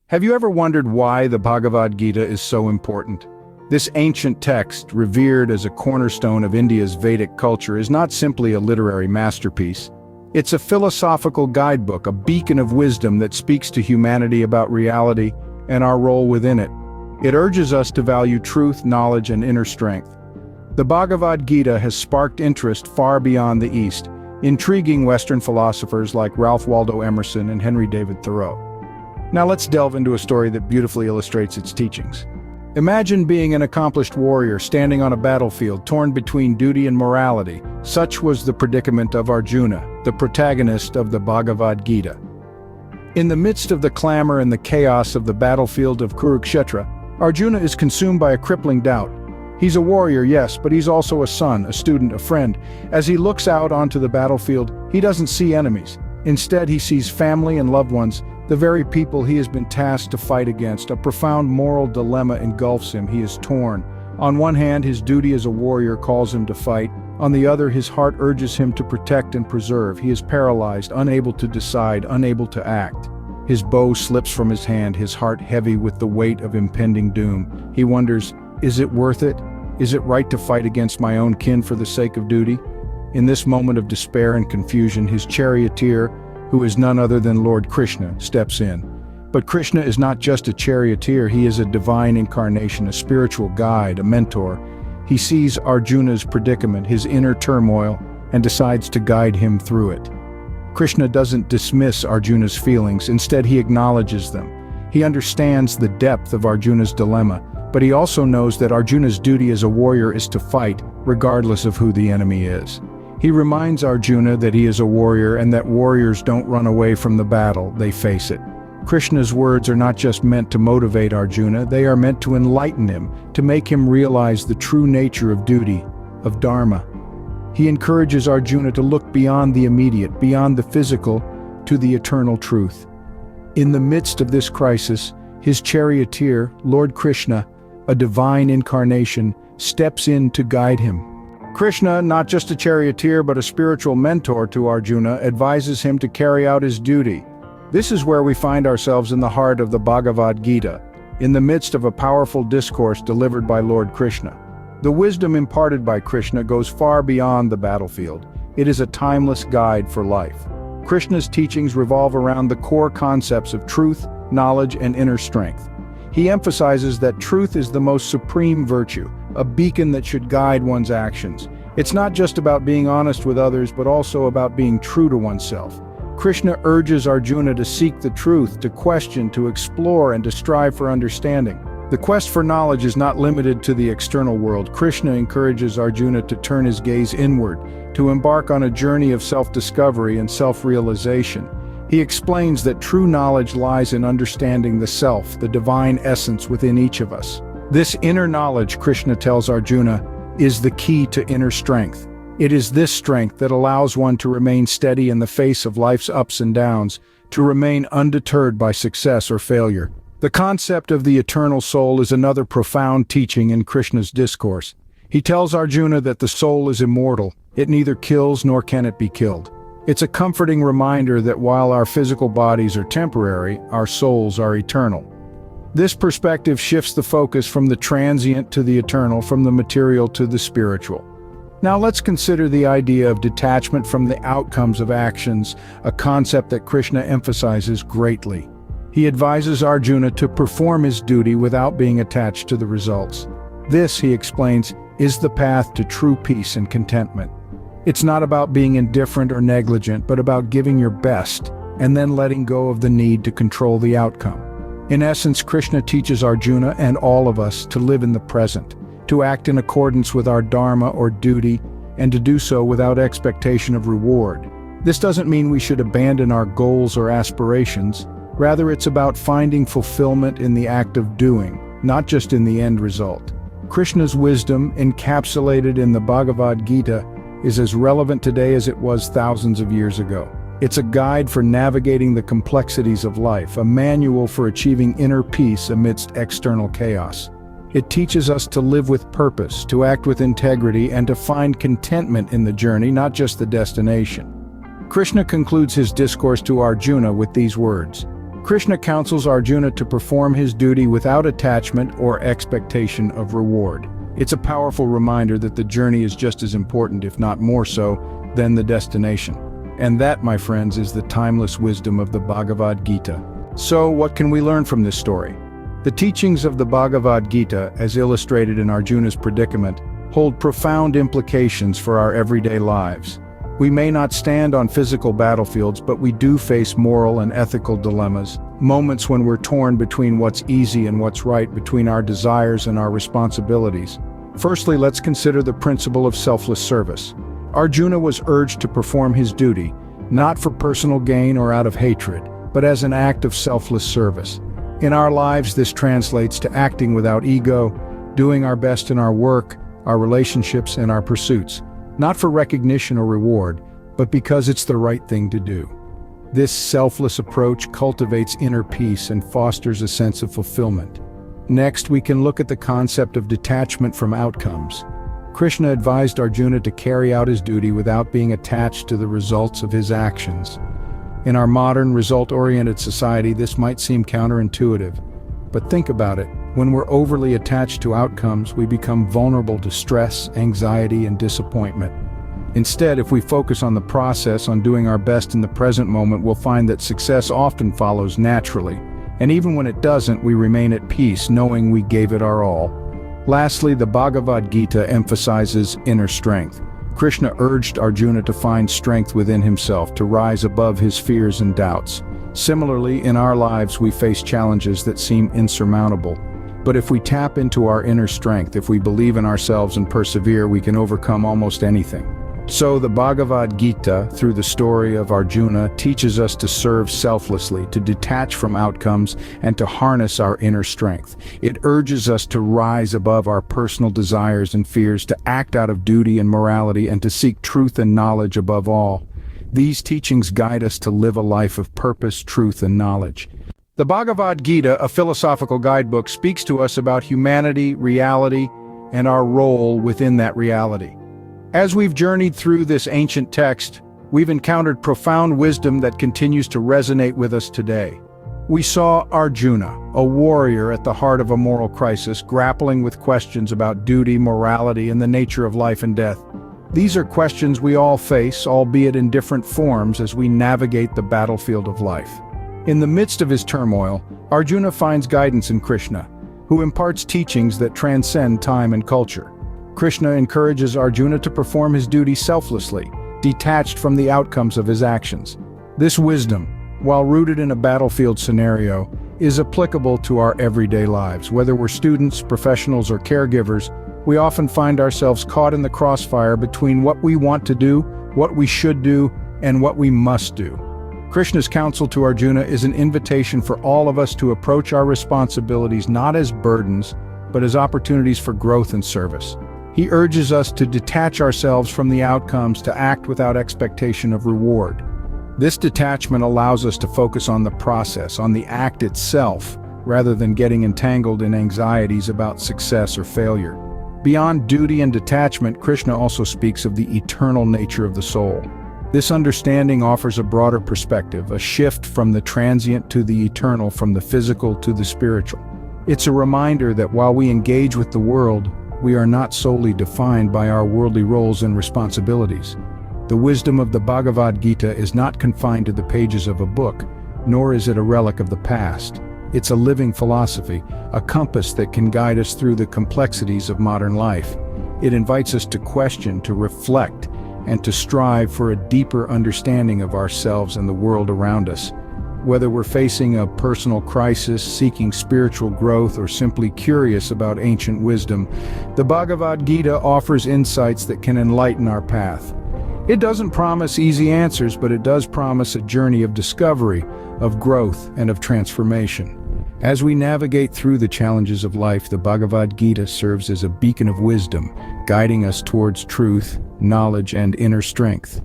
Have you ever wondered why the Bhagavad Gita is so important? This ancient text, revered as a cornerstone of India's Vedic culture, is not simply a literary masterpiece. It's a philosophical guidebook, a beacon of wisdom that speaks to humanity about reality and our role within it. It urges us to value truth, knowledge, and inner strength. The Bhagavad Gita has sparked interest far beyond the East, intriguing Western philosophers like Ralph Waldo Emerson and Henry David Thoreau. Now let's delve into a story that beautifully illustrates its teachings. Imagine being an accomplished warrior standing on a battlefield torn between duty and morality. Such was the predicament of Arjuna, the protagonist of the Bhagavad Gita. In the midst of the clamor and the chaos of the battlefield of Kurukshetra, Arjuna is consumed by a crippling doubt. He's a warrior, yes, but he's also a son, a student, a friend. As he looks out onto the battlefield, he doesn't see enemies. Instead, he sees family and loved ones, the very people he has been tasked to fight against. A profound moral dilemma engulfs him. He is torn. On one hand, his duty as a warrior calls him to fight. On the other, his heart urges him to protect and preserve. He is paralyzed, unable to decide, unable to act. His bow slips from his hand, his heart heavy with the weight of impending doom. He wonders, is it worth it? Is it right to fight against my own kin for the sake of duty? In this moment of despair and confusion, his charioteer, who is none other than Lord Krishna, steps in. But Krishna is not just a charioteer, he is a divine incarnation, a spiritual guide, a mentor. He sees Arjuna's predicament, his inner turmoil, and decides to guide him through it. Krishna doesn't dismiss Arjuna's feelings, instead he acknowledges them. He understands the depth of Arjuna's dilemma, but he also knows that Arjuna's duty as a warrior is to fight, regardless of who the enemy is. He reminds Arjuna that he is a warrior and that warriors don't run away from the battle, they face it. Krishna's words are not just meant to motivate Arjuna, they are meant to enlighten him, to make him realize the true nature of duty, of dharma. He encourages Arjuna to look beyond the immediate, beyond the physical, to the eternal truth. In the midst of this crisis, his charioteer, Lord Krishna, a divine incarnation, steps in to guide him. Krishna, not just a charioteer but a spiritual mentor to Arjuna, advises him to carry out his duty. This is where we find ourselves in the heart of the Bhagavad Gita, in the midst of a powerful discourse delivered by Lord Krishna. The wisdom imparted by Krishna goes far beyond the battlefield. It is a timeless guide for life. Krishna's teachings revolve around the core concepts of truth, knowledge, and inner strength. He emphasizes that truth is the most supreme virtue, a beacon that should guide one's actions. It's not just about being honest with others, but also about being true to oneself. Krishna urges Arjuna to seek the truth, to question, to explore, and to strive for understanding. The quest for knowledge is not limited to the external world. Krishna encourages Arjuna to turn his gaze inward, to embark on a journey of self-discovery and self-realization. He explains that true knowledge lies in understanding the self, the divine essence within each of us. This inner knowledge, Krishna tells Arjuna, is the key to inner strength. It is this strength that allows one to remain steady in the face of life's ups and downs, to remain undeterred by success or failure. The concept of the eternal soul is another profound teaching in Krishna's discourse. He tells Arjuna that the soul is immortal. It neither kills nor can it be killed. It's a comforting reminder that while our physical bodies are temporary, our souls are eternal. This perspective shifts the focus from the transient to the eternal, from the material to the spiritual. Now let's consider the idea of detachment from the outcomes of actions, a concept that Krishna emphasizes greatly. He advises Arjuna to perform his duty without being attached to the results. This, he explains, is the path to true peace and contentment. It's not about being indifferent or negligent, but about giving your best and then letting go of the need to control the outcome. In essence, Krishna teaches Arjuna and all of us to live in the present, to act in accordance with our dharma or duty, and to do so without expectation of reward. This doesn't mean we should abandon our goals or aspirations. Rather, it's about finding fulfillment in the act of doing, not just in the end result. Krishna's wisdom, encapsulated in the Bhagavad Gita, is as relevant today as it was thousands of years ago. It's a guide for navigating the complexities of life, a manual for achieving inner peace amidst external chaos. It teaches us to live with purpose, to act with integrity, and to find contentment in the journey, not just the destination. Krishna concludes his discourse to Arjuna with these words: Krishna counsels Arjuna to perform his duty without attachment or expectation of reward. It's a powerful reminder that the journey is just as important, if not more so, than the destination. And that, my friends, is the timeless wisdom of the Bhagavad Gita. So, what can we learn from this story? The teachings of the Bhagavad Gita, as illustrated in Arjuna's predicament, hold profound implications for our everyday lives. We may not stand on physical battlefields, but we do face moral and ethical dilemmas, moments when we're torn between what's easy and what's right, between our desires and our responsibilities. Firstly, let's consider the principle of selfless service. Arjuna was urged to perform his duty, not for personal gain or out of hatred, but as an act of selfless service. In our lives, this translates to acting without ego, doing our best in our work, our relationships, and our pursuits, not for recognition or reward, but because it's the right thing to do. This selfless approach cultivates inner peace and fosters a sense of fulfillment. Next, we can look at the concept of detachment from outcomes. Krishna advised Arjuna to carry out his duty without being attached to the results of his actions. In our modern, result-oriented society, this might seem counterintuitive. But think about it. When we're overly attached to outcomes, we become vulnerable to stress, anxiety, and disappointment. Instead, if we focus on the process, on doing our best in the present moment, we'll find that success often follows naturally. And even when it doesn't, we remain at peace, knowing we gave it our all. Lastly, the Bhagavad Gita emphasizes inner strength. Krishna urged Arjuna to find strength within himself, to rise above his fears and doubts. Similarly, in our lives, we face challenges that seem insurmountable. But if we tap into our inner strength, if we believe in ourselves and persevere, we can overcome almost anything. So the Bhagavad Gita, through the story of Arjuna, teaches us to serve selflessly, to detach from outcomes, and to harness our inner strength. It urges us to rise above our personal desires and fears, to act out of duty and morality, and to seek truth and knowledge above all. These teachings guide us to live a life of purpose, truth, and knowledge. The Bhagavad Gita, a philosophical guidebook, speaks to us about humanity, reality, and our role within that reality. As we've journeyed through this ancient text, we've encountered profound wisdom that continues to resonate with us today. We saw Arjuna, a warrior at the heart of a moral crisis, grappling with questions about duty, morality, and the nature of life and death. These are questions we all face, albeit in different forms, as we navigate the battlefield of life. In the midst of his turmoil, Arjuna finds guidance in Krishna, who imparts teachings that transcend time and culture. Krishna encourages Arjuna to perform his duty selflessly, detached from the outcomes of his actions. This wisdom, while rooted in a battlefield scenario, is applicable to our everyday lives. Whether we're students, professionals, or caregivers, we often find ourselves caught in the crossfire between what we want to do, what we should do, and what we must do. Krishna's counsel to Arjuna is an invitation for all of us to approach our responsibilities not as burdens, but as opportunities for growth and service. He urges us to detach ourselves from the outcomes, to act without expectation of reward. This detachment allows us to focus on the process, on the act itself, rather than getting entangled in anxieties about success or failure. Beyond duty and detachment, Krishna also speaks of the eternal nature of the soul. This understanding offers a broader perspective, a shift from the transient to the eternal, from the physical to the spiritual. It's a reminder that while we engage with the world, we are not solely defined by our worldly roles and responsibilities. The wisdom of the Bhagavad Gita is not confined to the pages of a book, nor is it a relic of the past. It's a living philosophy, a compass that can guide us through the complexities of modern life. It invites us to question, to reflect, and to strive for a deeper understanding of ourselves and the world around us. Whether we're facing a personal crisis, seeking spiritual growth, or simply curious about ancient wisdom, the Bhagavad Gita offers insights that can enlighten our path. It doesn't promise easy answers, but it does promise a journey of discovery, of growth, and of transformation. As we navigate through the challenges of life, the Bhagavad Gita serves as a beacon of wisdom, guiding us towards truth, knowledge, and inner strength.